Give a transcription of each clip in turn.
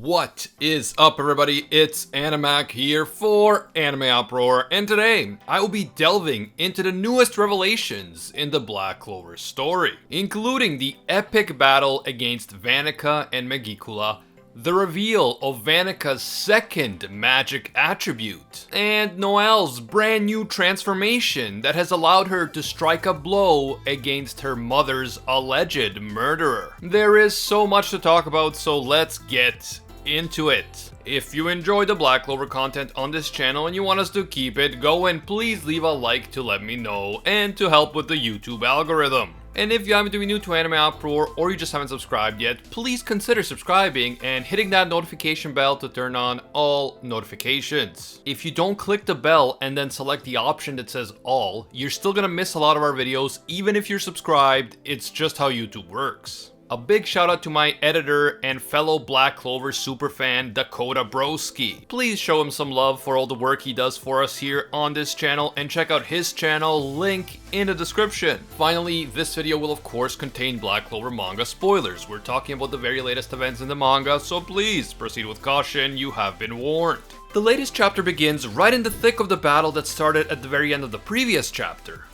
What is up, everybody? It's Animac here for AnimeUproar, and today I will be delving into the newest revelations in the Black Clover story, including the epic battle against Vanica and Megicula, the reveal of Vanica's second magic attribute, and Noelle's brand new transformation that has allowed her to strike a blow against her mother's alleged murderer. There is so much to talk about, so let's get into it. If you enjoy the Black Clover content on this channel and you want us to keep it going, please leave a like to let me know and to help with the YouTube algorithm. And if you happen to be new to AnimeUproar or you just haven't subscribed yet, please consider subscribing and hitting that notification bell to turn on all notifications. If you don't click the bell and then select the option that says all, you're still gonna miss a lot of our videos even if you're subscribed. It's just how YouTube works. A big shout out to my editor and fellow Black Clover superfan, Dakota Broskie. Please show him some love for all the work he does for us here on this channel and check out his channel, link in the description. Finally, this video will of course contain Black Clover manga spoilers. We're talking about the very latest events in the manga, so please proceed with caution, you have been warned. The latest chapter begins right in the thick of the battle that started at the very end of the previous chapter.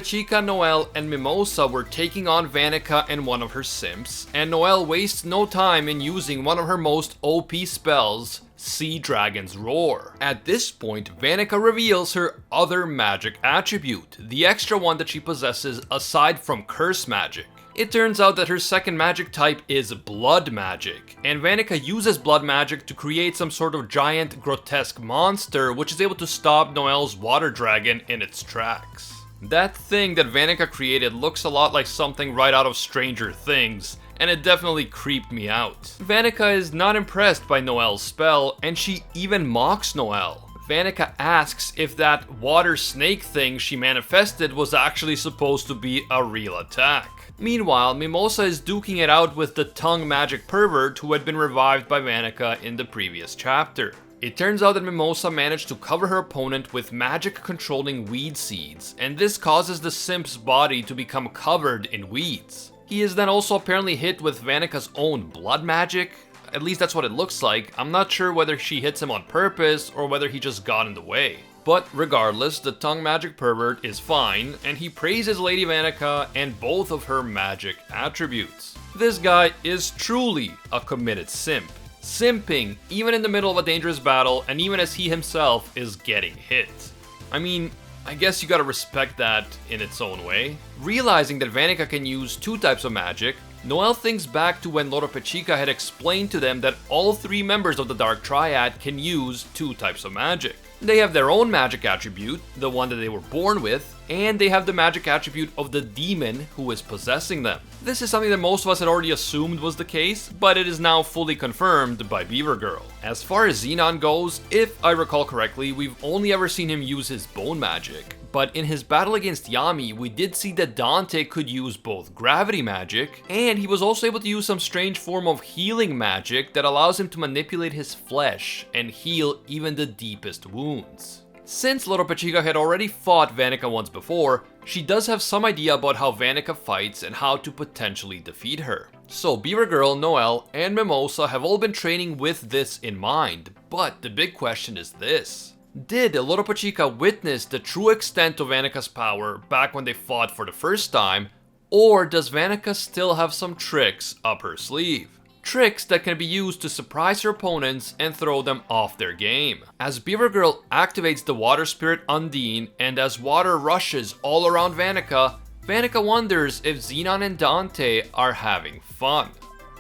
Chica, Noelle, and Mimosa were taking on Vanica and one of her simps, and Noelle wastes no time in using one of her most OP spells, Sea Dragon's Roar. At this point, Vanica reveals her other magic attribute, the extra one that she possesses aside from curse magic. It turns out that her second magic type is blood magic, and Vanica uses blood magic to create some sort of giant grotesque monster which is able to stop Noelle's water dragon in its tracks. That thing that Vanica created looks a lot like something right out of Stranger Things, and it definitely creeped me out. Vanica is not impressed by Noelle's spell, and she even mocks Noelle. Vanica asks if that water snake thing she manifested was actually supposed to be a real attack. Meanwhile, Mimosa is duking it out with the tongue magic pervert who had been revived by Vanica in the previous chapter. It turns out that Mimosa managed to cover her opponent with magic controlling weed seeds, and this causes the simp's body to become covered in weeds. He is then also apparently hit with Vanica's own blood magic. At least that's what it looks like. I'm not sure whether she hits him on purpose or whether he just got in the way. But regardless, the tongue magic pervert is fine, and he praises Lady Vanica and both of her magic attributes. This guy is truly a committed simp. Simping even in the middle of a dangerous battle and even as he himself is getting hit. I mean, I guess you gotta respect that in its own way. Realizing that Vanica can use two types of magic, Noelle thinks back to when Chica had explained to them that all three members of the Dark Triad can use two types of magic. They have their own magic attribute, the one that they were born with, and they have the magic attribute of the demon who is possessing them. This is something that most of us had already assumed was the case, but it is now fully confirmed by Beaver Girl. As far as Xenon goes, if I recall correctly, we've only ever seen him use his bone magic. But in his battle against Yami, we did see that Dante could use both gravity magic, and he was also able to use some strange form of healing magic that allows him to manipulate his flesh and heal even the deepest wounds. Since Chica had already fought Vanica once before, she does have some idea about how Vanica fights and how to potentially defeat her. So Beaver Girl, Noelle, and Mimosa have all been training with this in mind, but the big question is this. Did Chica witness the true extent of Vanica's power back when they fought for the first time, or does Vanica still have some tricks up her sleeve? Tricks that can be used to surprise her opponents and throw them off their game. As Beaver Girl activates the water spirit Undine, and as water rushes all around Vanica, Vanica wonders if Xenon and Dante are having fun.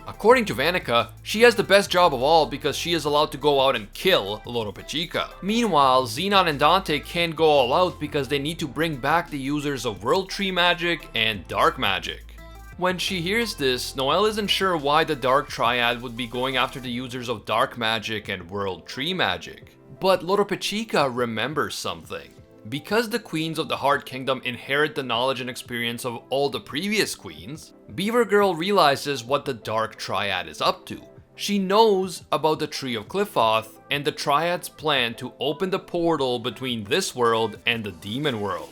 According to Vanica, she has the best job of all because she is allowed to go out and kill Chica. Meanwhile, Xenon and Dante can't go all out because they need to bring back the users of World Tree Magic and Dark Magic. When she hears this, Noelle isn't sure why the Dark Triad would be going after the users of Dark Magic and World Tree Magic. But Chica remembers something. Because the queens of the Heart Kingdom inherit the knowledge and experience of all the previous queens, Beaver Girl realizes what the Dark Triad is up to. She knows about the Tree of Qliphoth and the Triad's plan to open the portal between this world and the demon world.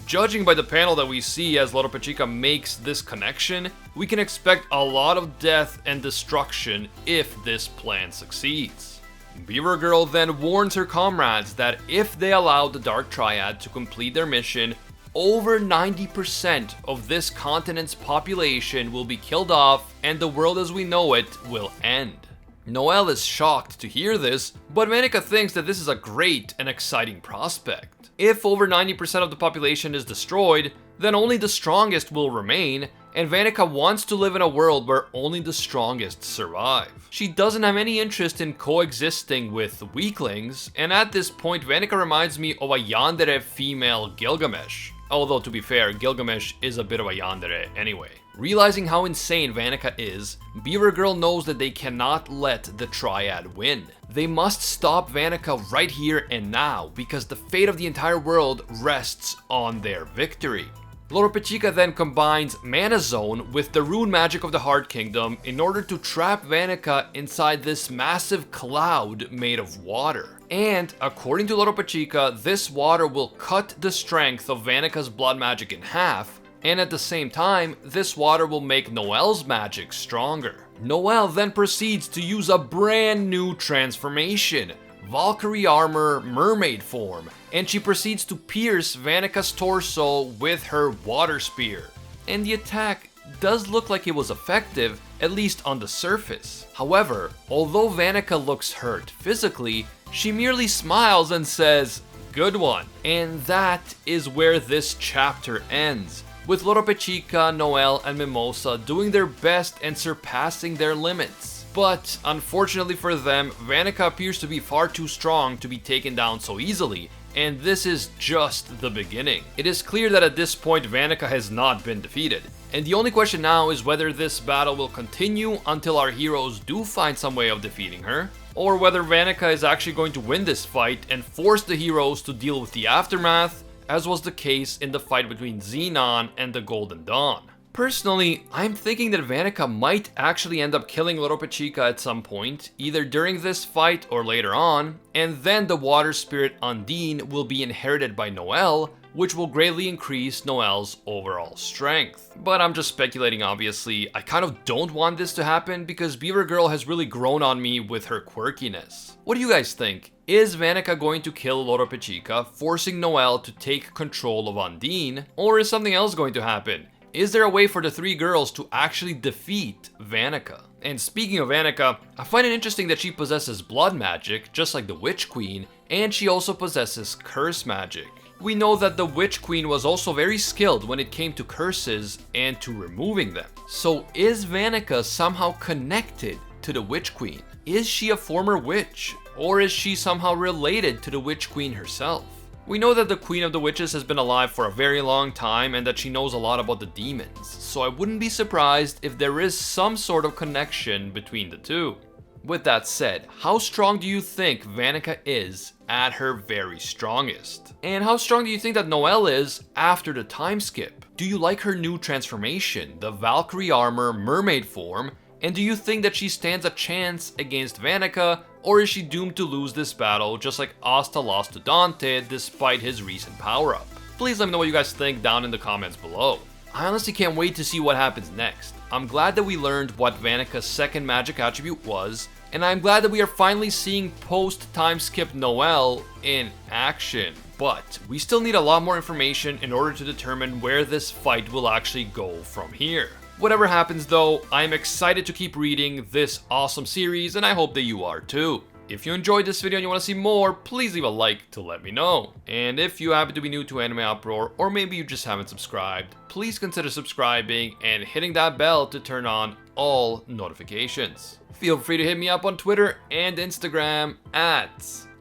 Judging by the panel that we see as Loropechica makes this connection, we can expect a lot of death and destruction if this plan succeeds. Beaver Girl then warns her comrades that if they allow the Dark Triad to complete their mission, over 90% of this continent's population will be killed off and the world as we know it will end. Noelle is shocked to hear this, but Vanica thinks that this is a great and exciting prospect. If over 90% of the population is destroyed, then only the strongest will remain, and Vanica wants to live in a world where only the strongest survive. She doesn't have any interest in coexisting with weaklings, and at this point Vanica reminds me of a yandere female Gilgamesh. Although to be fair, Gilgamesh is a bit of a yandere anyway. Realizing how insane Vanica is, Beaver Girl knows that they cannot let the Triad win. They must stop Vanica right here and now, because the fate of the entire world rests on their victory. Loropechica then combines Mana Zone with the rune magic of the Heart Kingdom in order to trap Vanica inside this massive cloud made of water. And according to Loropechica, this water will cut the strength of Vanica's blood magic in half, and at the same time, this water will make Noelle's magic stronger. Noelle then proceeds to use a brand new transformation, Valkyrie armor mermaid form, and she proceeds to pierce Vanica's torso with her water spear. And the attack does look like it was effective, at least on the surface. However, although Vanica looks hurt physically, she merely smiles and says, "Good one." And that is where this chapter ends, with Loropechica, Noelle, and Mimosa doing their best and surpassing their limits. But unfortunately for them, Vanica appears to be far too strong to be taken down so easily, and this is just the beginning. It is clear that at this point Vanica has not been defeated, and the only question now is whether this battle will continue until our heroes do find some way of defeating her, or whether Vanica is actually going to win this fight and force the heroes to deal with the aftermath, as was the case in the fight between Xenon and the Golden Dawn. Personally, I'm thinking that Vanica might actually end up killing Loropechica at some point, either during this fight or later on, and then the water spirit Undine will be inherited by Noelle, which will greatly increase Noelle's overall strength. But I'm just speculating obviously. I kind of don't want this to happen because Beaver Girl has really grown on me with her quirkiness. What do you guys think? Is Vanica going to kill Loropechica, forcing Noelle to take control of Undine, or is something else going to happen? Is there a way for the three girls to actually defeat Vanica? And speaking of Vanica, I find it interesting that she possesses blood magic, just like the Witch Queen, and she also possesses curse magic. We know that the Witch Queen was also very skilled when it came to curses and to removing them. So is Vanica somehow connected to the Witch Queen? Is she a former witch? Or is she somehow related to the Witch Queen herself? We know that the Queen of the Witches has been alive for a very long time and that she knows a lot about the demons, so I wouldn't be surprised if there is some sort of connection between the two. With that said, how strong do you think Vanica is at her very strongest? And how strong do you think that Noelle is after the time skip? Do you like her new transformation, the Valkyrie armor mermaid form? And do you think that she stands a chance against Vanica, or is she doomed to lose this battle just like Asta lost to Dante despite his recent power-up? Please let me know what you guys think down in the comments below. I honestly can't wait to see what happens next. I'm glad that we learned what Vanica's second magic attribute was, and I'm glad that we are finally seeing post-time skip Noelle in action. But we still need a lot more information in order to determine where this fight will actually go from here. Whatever happens though, I'm excited to keep reading this awesome series, and I hope that you are too. If you enjoyed this video and you want to see more, please leave a like to let me know. And if you happen to be new to AnimeUproar, or maybe you just haven't subscribed, please consider subscribing and hitting that bell to turn on all notifications. Feel free to hit me up on Twitter and Instagram at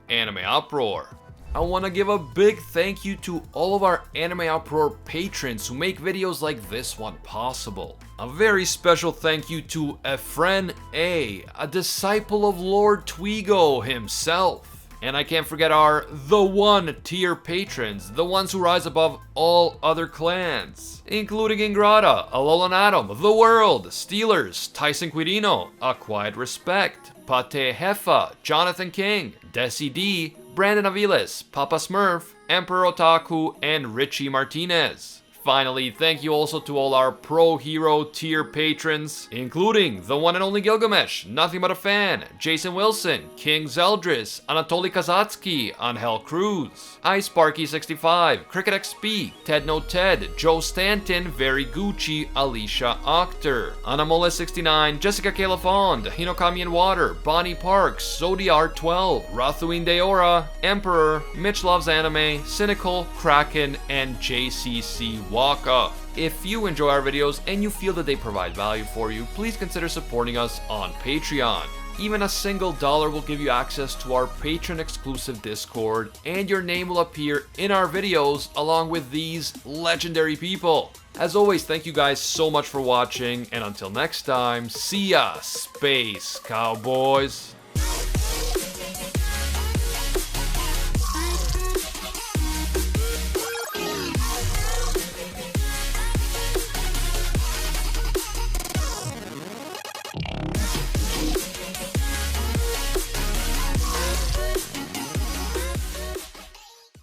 AnimeUproar. I want to give a big thank you to all of our AnimeUproar patrons who make videos like this one possible. A very special thank you to Efren A, a disciple of Lord Twigo himself. And I can't forget our The One tier patrons, the ones who rise above all other clans, including Ingrata, Alolan Atom, The World, Steelers, Tyson Quirino, A Quiet Respect, Pate Hefa, Jonathan King, Desi D, Brandon Aviles, Papa Smurf, Emperor Otaku, and Richie Martinez. Finally, thank you also to all our Pro Hero tier patrons, including the one and only Gilgamesh, Nothing But a Fan, Jason Wilson, King Zeldris, Anatoly Kazatsky, Angel Cruz, iSparky65, Cricket XP, Ted No Ted, Joe Stanton, Very Gucci, Alicia Octer, Anamole69, Jessica Calafond, Hinokami and Water, Bonnie Parks, Zodiar12, Rathuin Deora, Emperor, Mitch Loves Anime, Cynical, Kraken, and JCC Walk Up. If you enjoy our videos and you feel that they provide value for you, please consider supporting us on Patreon. Even a single dollar will give you access to our patron exclusive Discord, and your name will appear in our videos along with these legendary people. As always, thank you guys so much for watching, and until next time, see ya, Space Cowboys!